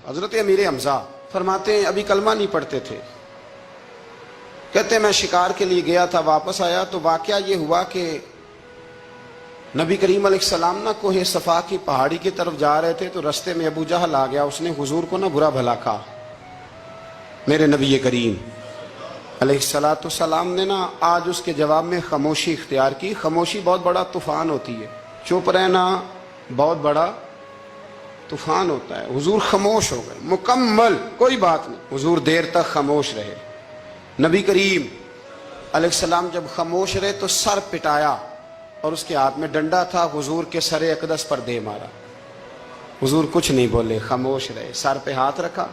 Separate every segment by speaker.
Speaker 1: حضرت امیر حمزہ فرماتے ہیں ابھی کلمہ نہیں پڑھتے تھے، کہتے ہیں میں شکار کے لیے گیا تھا، واپس آیا تو واقعہ یہ ہوا کہ نبی کریم علیہ السلام نہ کوہ صفا کی پہاڑی کی طرف جا رہے تھے تو رستے میں ابو جہل آ گیا، اس نے حضور کو نہ برا بھلا کہا۔ میرے نبی کریم علیہ السلام نے نا آج اس کے جواب میں خاموشی اختیار کی۔ خاموشی بہت بڑا طوفان ہوتی ہے، چپ رہنا بہت بڑا طوفان ہوتا ہے۔ حضور خاموش ہو گئے، مکمل کوئی بات نہیں، حضور دیر تک خاموش رہے۔ نبی کریم علیہ السلام جب خاموش رہے تو سر پٹایا اور اس کے ہاتھ میں ڈنڈا تھا، حضور کے سر اقدس پر دے مارا۔ حضور کچھ نہیں بولے، خاموش رہے، سر پہ ہاتھ رکھا،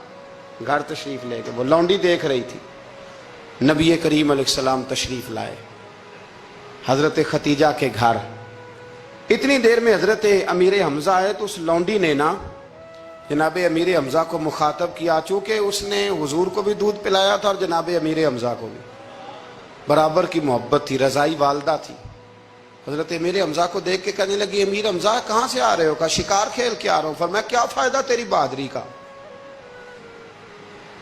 Speaker 1: گھر تشریف لے گئے۔ وہ لونڈی دیکھ رہی تھی، نبی کریم علیہ السلام تشریف لائے حضرت ختیجہ کے گھر۔ اتنی دیر میں حضرت امیر حمزہ آئے تو اس لونڈی نے نا جناب امیر حمزہ کو مخاطب کیا، چونکہ اس نے حضور کو بھی دودھ پلایا تھا اور جناب امیر حمزہ کو بھی برابر کی محبت تھی، رضائی والدہ تھی۔ حضرت امیر حمزہ کو دیکھ کے کہنے لگی امیر حمزہ کہاں سے آ رہے ہو؟ کہا شکار کھیل کے آ رہا ہوں۔ فرمایا کیا فائدہ تیری بہادری کا،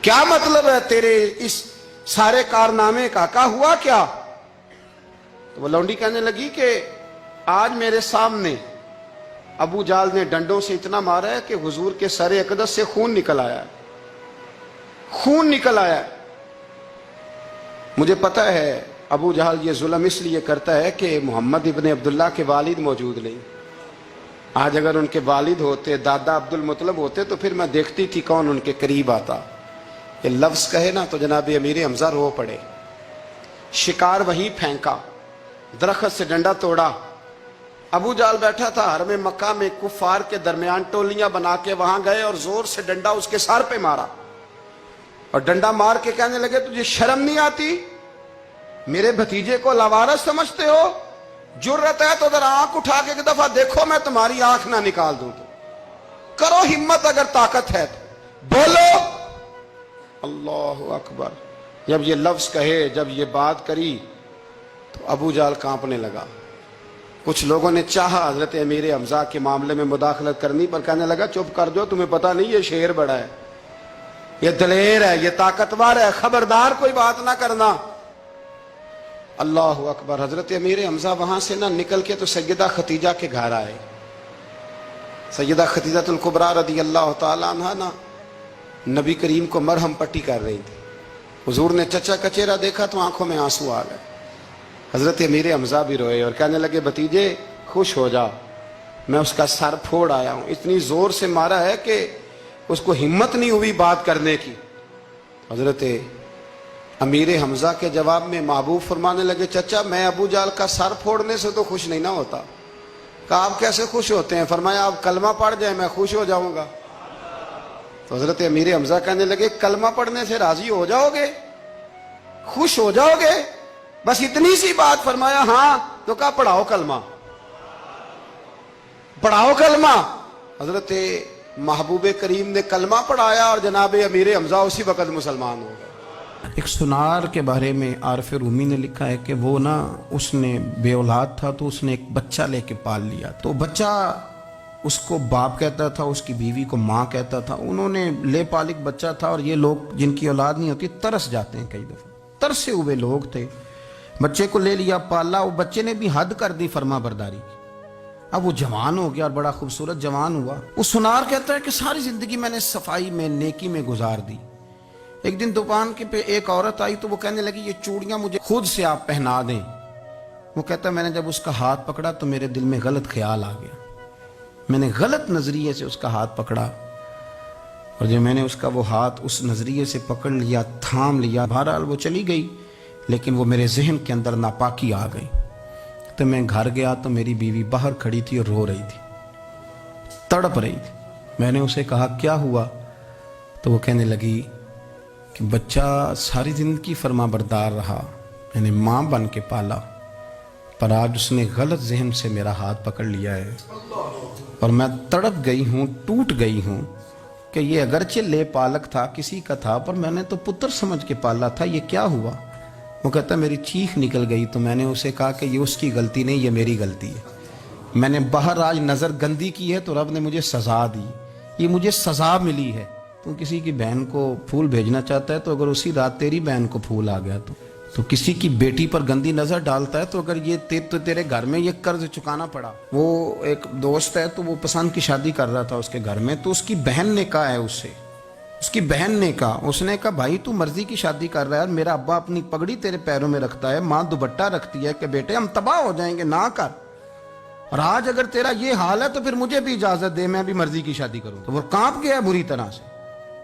Speaker 1: کیا مطلب ہے تیرے اس سارے کارنامے کا، کہا ہوا کیا؟ تو وہ لونڈی کہنے لگی کہ آج میرے سامنے ابو جال نے ڈنڈوں سے اتنا مارا ہے کہ حضور کے سر اقدس سے خون نکل آیا ہے، خون نکل آیا ہے۔ مجھے پتہ ہے ابو جہل یہ ظلم اس لیے کرتا ہے کہ محمد ابن عبداللہ کے والد موجود نہیں۔ آج اگر ان کے والد ہوتے، دادا عبد المطلب ہوتے تو پھر میں دیکھتی تھی کون ان کے قریب آتا۔ یہ لفظ کہے نا تو جناب امیر حمزہ رو پڑے، شکار وہیں پھینکا، درخت سے ڈنڈا توڑا۔ ابو جال بیٹھا تھا حرم مکہ میں، کفار کے درمیان ٹولیاں بنا کے وہاں گئے اور زور سے ڈنڈا اس کے سر پہ مارا، اور ڈنڈا مار کے کہنے لگے تجھے شرم نہیں آتی؟ میرے بھتیجے کو لاوارث سمجھتے ہو؟ جرت ہے تو ذرا آنکھ اٹھا کے ایک دفعہ دیکھو، میں تمہاری آنکھ نہ نکال دوں تو کرو ہمت، اگر طاقت ہے تو بولو۔ اللہ اکبر۔ جب یہ لفظ کہے، جب یہ بات کری تو ابو جال کانپنے لگا۔ کچھ لوگوں نے چاہا حضرت امیر حمزہ کے معاملے میں مداخلت کرنی، پر کہنے لگا چپ کر جو، تمہیں پتہ نہیں یہ شیر بڑا ہے، یہ دلیر ہے، یہ طاقتور ہے، خبردار کوئی بات نہ کرنا۔ اللہ اکبر۔ حضرت امیر حمزہ وہاں سے نہ نکل کے تو سیدہ ختیجہ کے گھر آئے۔ سیدہ ختیجہ الکبریٰ رضی اللہ تعالیٰ عنہ نا نبی کریم کو مرہم پٹی کر رہی تھی۔ حضور نے چچا کا چہرہ دیکھا تو آنکھوں میں آنسو آ گئے۔ حضرت امیر حمزہ بھی روئے اور کہنے لگے بھتیجے خوش ہو جا، میں اس کا سر پھوڑ آیا ہوں۔ اتنی زور سے مارا ہے کہ اس کو ہمت نہیں ہوئی بات کرنے کی۔ حضرت امیر حمزہ کے جواب میں محبوب فرمانے لگے چچا میں ابو جال کا سر پھوڑنے سے تو خوش نہیں نہ ہوتا۔ کہا آپ کیسے خوش ہوتے ہیں؟ فرمایا آپ کلمہ پڑھ جائیں میں خوش ہو جاؤں گا۔ تو حضرت امیر حمزہ کہنے لگے کلمہ پڑھنے سے راضی ہو جاؤ گے، خوش ہو جاؤ گے، بس اتنی سی بات؟ فرمایا ہاں۔ تو کہا پڑھاؤ کلمہ، پڑھاؤ کلمہ۔ حضرت محبوب کریم نے کلمہ پڑھایا اور جناب امیر حمزہ اسی وقت مسلمان ہو گئے۔ ایک سنار کے بارے میں عارف رومی نے لکھا ہے کہ وہ نا اس نے بے اولاد تھا تو اس نے ایک بچہ لے کے پال لیا، تو بچہ اس کو باپ کہتا تھا، اس کی بیوی کو ماں کہتا تھا۔ انہوں نے لے پالک بچہ تھا، اور یہ لوگ جن کی اولاد نہیں ہوتی ترس جاتے ہیں، کئی دفعہ ترسے ہوئے لوگ تھے۔ بچے کو لے لیا، پالا، وہ بچے نے بھی حد کر دی فرما برداری کی۔ اب وہ جوان ہو گیا اور بڑا خوبصورت جوان ہوا۔ وہ سنار کہتا ہے کہ ساری زندگی میں نے صفائی میں، نیکی میں گزار دی۔ ایک دن دکان کے پہ ایک عورت آئی تو وہ کہنے لگی یہ چوڑیاں مجھے خود سے آپ پہنا دیں۔ وہ کہتا ہے میں نے جب اس کا ہاتھ پکڑا تو میرے دل میں غلط خیال آ گیا، میں نے غلط نظریے سے اس کا ہاتھ پکڑا، اور جب میں نے اس کا وہ ہاتھ اس نظریے سے پکڑ لیا، تھام لیا، بہرحال وہ چلی گئی، لیکن وہ میرے ذہن کے اندر ناپاکی آ گئی۔ تو میں گھر گیا تو میری بیوی باہر کھڑی تھی اور رو رہی تھی، تڑپ رہی تھی۔ میں نے اسے کہا کیا ہوا؟ تو وہ کہنے لگی کہ بچہ ساری زندگی فرما بردار رہا، میں نے ماں بن کے پالا، پر آج اس نے غلط ذہن سے میرا ہاتھ پکڑ لیا ہے، اور میں تڑپ گئی ہوں، ٹوٹ گئی ہوں کہ یہ اگرچہ لے پالک تھا، کسی کا تھا، پر میں نے تو پتر سمجھ کے پالا تھا، یہ کیا ہوا؟ وہ کہتا میری چیخ نکل گئی تو میں نے اسے کہا کہ یہ اس کی غلطی نہیں، یہ میری غلطی ہے۔ میں نے باہر آج نظر گندی کی ہے تو رب نے مجھے سزا دی، یہ مجھے سزا ملی ہے، तो किसी की बहन को फूल भेजना चाहता है तो अगर उसी रात तेरी बहन को फूल आ गया तो किसी की बेटी पर गंदी नजर डालता है तो अगर ये तेरे घर में ये कर्ज चुकाना पड़ा। वो एक दोस्त है तो वो पसंद की शादी कर रहा था उसके घर में, तो उसकी बहन ने कहा है उससे, उसकी बहन ने कहा, उसने कहा भाई तू मर्जी की शादी कर रहा है, मेरा अब्बा अपनी पगड़ी तेरे पैरों में रखता है, माँ दुपट्टा रखती है कि बेटे हम तबाह हो जाएंगे ना कर, और आज अगर तेरा ये हाल है तो फिर मुझे भी इजाजत दे, मैं भी मर्जी की शादी करूं। तो वो कांप गया बुरी तरह से।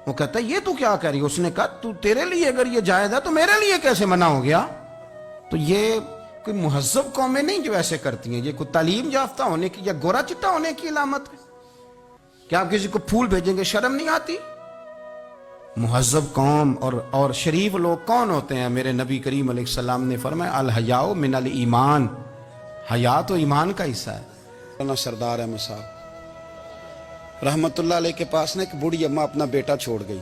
Speaker 1: वो कहता है ये तू क्या कह रही है? उसने कहा तू तेरे लिए अगर ये जायज है तो मेरे लिए कैसे मना हो गया? तो ये कोई मुहज्जब कौमें नहीं जो ऐसे करती हैं, ये कोई तालीम याफ्ता होने की या गोरा चिट्टा होने की अलामत है? क्या आप किसी को फूल भेजेंगे? शर्म नहीं आती? मुहज्जब कौम और शरीफ लोग कौन होते हैं? मेरे नबी करीम अलैहिस्सलाम ने फरमाया अल हयाउ मिनल ईमान, हया तो ईमान का हिस्सा है। सरदार अहमद साहब रहमतुल्लाह अलैह के पास ना एक बूढ़ी अम्मा अपना बेटा छोड़ गई,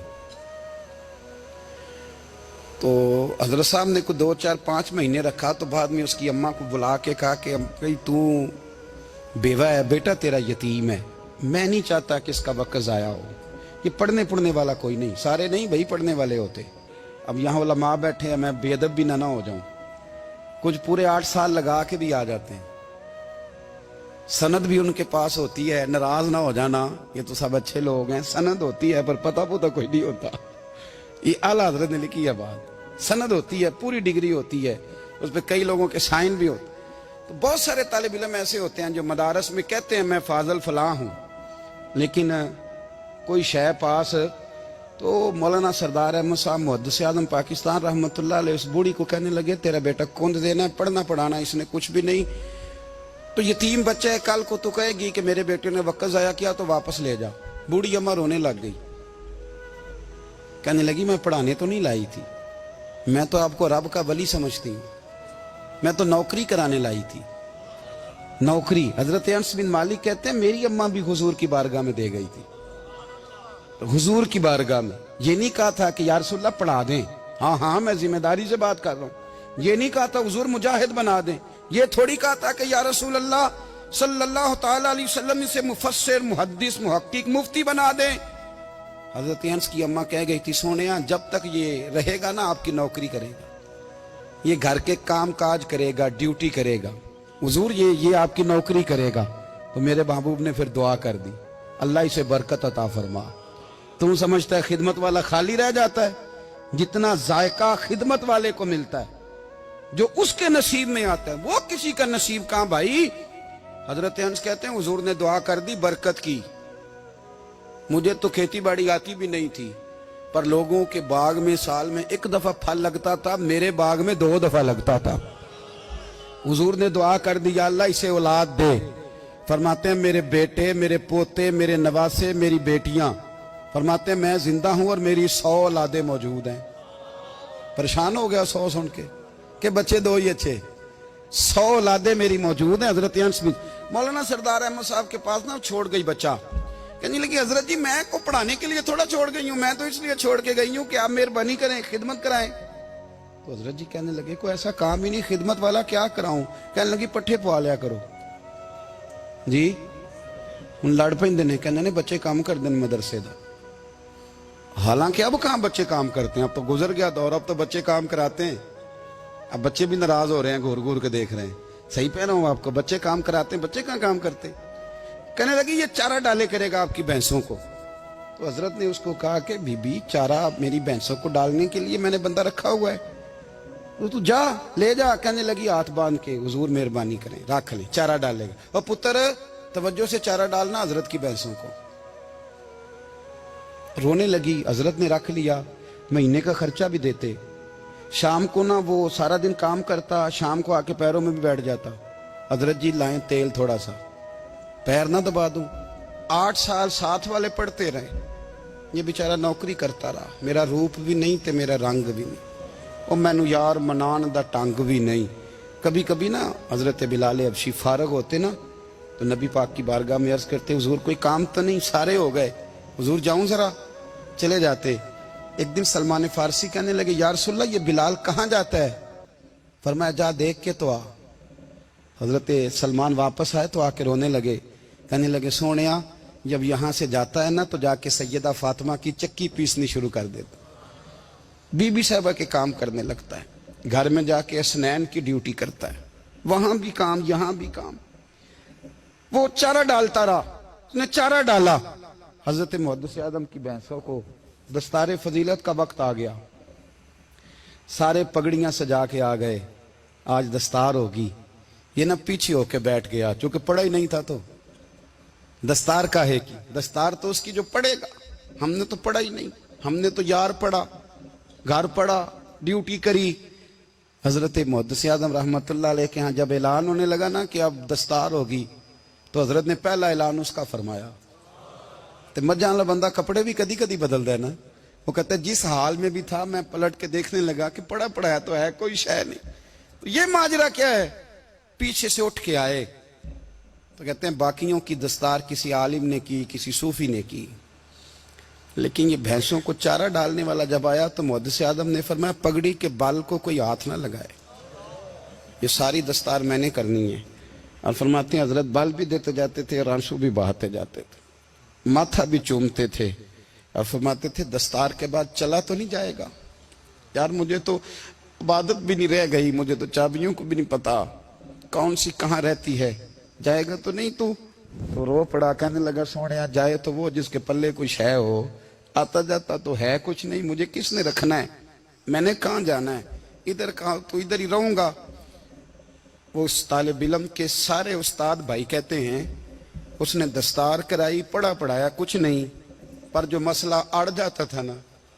Speaker 1: तो हजरत साहब ने को 2, 4, 5 महीने रखा, तो बाद में उसकी अम्मा को बुला के कहा कि तू बेवा है, बेटा तेरा यतीम है, मैं नहीं चाहता कि इसका वक्त ज़ाया हो, ये पढ़ने वाला कोई नहीं, सारे नहीं भाई पढ़ने वाले होते, अब यहाँ उलमा बैठे हैं, मैं बेअदब भी ना हो जाऊं, कुछ पूरे 8 साल लगा के भी आ जाते हैं, सनद भी उनके पास होती है, नाराज ना हो जाना, ये तो सब अच्छे लोग हैं, सनद होती है पर पता कोई नहीं होता, ये आला हजरत ने लिखी है बात, सनद होती है, पूरी डिग्री होती है, उस पर कई लोगों के साइन भी होते। तो बहुत सारे तालिब इल्म ऐसे होते हैं जो मदारस में कहते हैं मैं फाजल फलां हूँ, लेकिन कोई शय पास, तो मौलाना सरदार अहमद साहब मुहद्दिस आज़म पाकिस्तान रहमतुल्लाह अलैह उस बूढ़ी को कहने लगे तेरा बेटा कौन देना है, पढ़ना पढ़ाना इसने कुछ भी नहीं, तो यतीम बच्चा है, कल को तो कहेगी कि मेरे बेटे ने वक्त ज़ाया किया तो वापस ले जा। बूढ़ी अम्मा रोने लग गई, कहने लगी मैं पढ़ाने तो नहीं लाई थी, मैं तो आपको रब का वली समझती हूँ, मैं तो नौकरी कराने लाई थी, नौकरी। हजरत अनस बिन मालिक कहते हैं मेरी अम्मा भी हुजूर की बारगाह में दे गई थी, तो हुजूर की बारगाह में ये नहीं कहा था कि या रसूलल्लाह पढ़ा दें, हाँ मैं जिम्मेदारी से बात कर रहा हूँ, ये नहीं कहा था हुजूर मुजाहिद बना दें, ये थोड़ी कहा था कि या रसूलल्लाह सल्लल्लाहु ताला अलैहि वसल्लम से मुफस्सिर मुहद्दिस मुहक्किक मुफ्ती बना दें। हजरत अनस की अम्मा कह गई थी सोनिया जब तक ये रहेगा ना आपकी नौकरी करेगा, ये घर के काम काज करेगा, ड्यूटी करेगा, हुजूर ये आपकी नौकरी करेगा। तो मेरे महबूब ने फिर दुआ कर दी अल्लाह इसे बरकत अता फरमा। तू समझता है खिदमत वाला खाली रह जाता है? जितना जायका खिदमत वाले को मिलता है, जो उसके नसीब में आता है, वो किसी का नसीब कहां भाई। हजरत अनस कहते हैं हुजूर ने दुआ कर दी, बरकत की। मुझे तो खेती बाड़ी आती भी नहीं थी, पर लोगों के बाग में साल में 1 दफा फल लगता था, मेरे बाग में 2 दफा लगता था। हुजूर ने दुआ कर दी अल्लाह इसे औलाद दे। फरमाते हैं मेरे बेटे, मेरे पोते, मेरे नवासे, मेरी बेटियां, फरमाते हैं मैं जिंदा हूं और मेरी 100 औलादे मौजूद हैं। परेशान हो गया 100 सुन के बच्चे 2 ही अच्छे, 100 औलादे मेरी मौजूद हैं। हजरत अनस बिन मौलाना सरदार अहमद साहब के पास ना छोड़ गई बच्चा, कहने लगी हजरत जी मैं को पढ़ाने के लिए थोड़ा छोड़ गई हूँ, मैं तो इसलिए छोड़ के गई हूँ कि आप मेहरबानी करें, खिदमत कराएं। तो हजरत जी कहने लगे कोई ऐसा काम ही नहीं, खिदमत वाला क्या कराऊं? कहने लगी पट्ठे पवा लिया करो जी। हूं लड़ पेंदे ने, कहने ने बच्चे काम कर दें मदरसे का। हालांकि अब कहाँ बच्चे काम करते हैं, अब तो गुजर गया दौर, अब तो बच्चे काम कराते हैं। अब बच्चे भी नाराज हो रहे हैं, घूर घूर के देख रहे हैं। सही कह रहा हूं आपको, बच्चे काम कराते हैं, बच्चे कहाँ काम करते। कहने लगी ये चारा डाले करेगा आपकी भैंसों को। तो हजरत ने उसको कहा कि बीबी चारा मेरी भैंसों को डालने के लिए मैंने बंदा रखा हुआ है, तो तू जा ले जा। कहने लगी हाथ बांध के हुजूर मेहरबानी करें रख ले, चारा डालेगा। और पुत्र तवज्जो से चारा डालना हजरत की भैंसों को। रोने लगी, हजरत ने रख लिया, महीने का खर्चा भी देते। शाम को ना वो सारा दिन काम करता, शाम को आके पैरों में भी बैठ जाता। हजरत जी लाएं तेल थोड़ा सा, पैर ना दबा दूं। 8 साल साथ वाले पढ़ते रहे, ये बेचारा नौकरी करता रहा। मेरा रूप भी नहीं ते मेरा रंग भी नहीं, और मैनू यार मनान दा टंग भी नहीं। कभी कभी ना हजरत बिलाल हबशी फारग होते ना, तो नबी पाक की बारगाह में अर्ज करते हुजूर कोई काम तो नहीं, सारे हो गए, हुजूर जाऊं जरा, चले जाते। एक दिन सलमान फारसी कहने लगे या रसूलल्लाह ये बिलाल कहाँ जाता है? फरमाया जा देख के तो आ। हजरत सलमान वापस आए तो आके रोने लगे, कहने लगे सोनिया जब यहाँ से जाता है ना तो जाके सैयदा फातिमा की चक्की पीसनी शुरू कर देता, बीबी साहबा के काम करने लगता है, घर में जाके स्नैन की ड्यूटी करता है, वहां भी काम यहां भी काम। वो चारा डालता रहा, उसने चारा डाला, हजरत मुहद्दिस आदम की भैंसों को दस्तार फजीलत का वक्त आ गया, सारे पगड़ियां सजा के आ गए, आज दस्तार होगी। ये ना पीछे होके बैठ गया, चूंकि पढ़ा ही नहीं था तो दस्तार काहे की, दस्तार तो उसकी जो पढ़ेगा, हमने तो पढ़ा ही नहीं, हमने तो यार पढ़ा, घर पढ़ा, ड्यूटी करी। हजरत मुहद्दिस आदम रहमतुल्लाह अलैह के यहाँ जब ऐलान होने लगा ना कि अब दस्तार होगी, तो हजरत ने पहला ऐलान उसका फरमाया। तो मजान ला बंदा कपड़े भी कदी कदी बदल दे ना, वो कहते हैं जिस हाल में भी था मैं पलट के देखने लगा कि पड़ा पड़ा है तो है, कोई शय नहीं, तो ये माजरा क्या है। पीछे से उठ के आए तो कहते हैं बाकियों की दस्तार किसी आलिम ने की, किसी सूफी ने की, लेकिन ये भैंसों को चारा डालने वाला जब आया तो मुहद्दिस आदम ने फरमाया पगड़ी के बाल को कोई हाथ ना लगाए, ये सारी दस्तार मैंने करनी है। और फरमाते हैं हजरत बाल भी देते जाते थे और आंसू भी बहाते जाते थे, माथा भी चूमते थे और फरमाते थे दस्तार के बाद चला तो नहीं जाएगा यार, मुझे तो इबादत भी नहीं रह गई, मुझे तो चाबियों को भी नहीं पता कौन सी कहाँ रहती है, जाएगा तो नहीं तू। तो रो पड़ा, कहने लगा सोने जाए तो वो जिसके पल्ले कुछ है हो, आता जाता तो है कुछ नहीं, मुझे किसने रखना है, मैंने कहाँ जाना है, इधर कहाँ, तो इधर ही रहूंगा। वो उस तालिब इल्म के सारे उस्ताद भाई कहते हैं उसने दस्तार कराई, पढ़ा पढ़ाया कुछ नहीं, पर जो मसला अड़ जाता था ना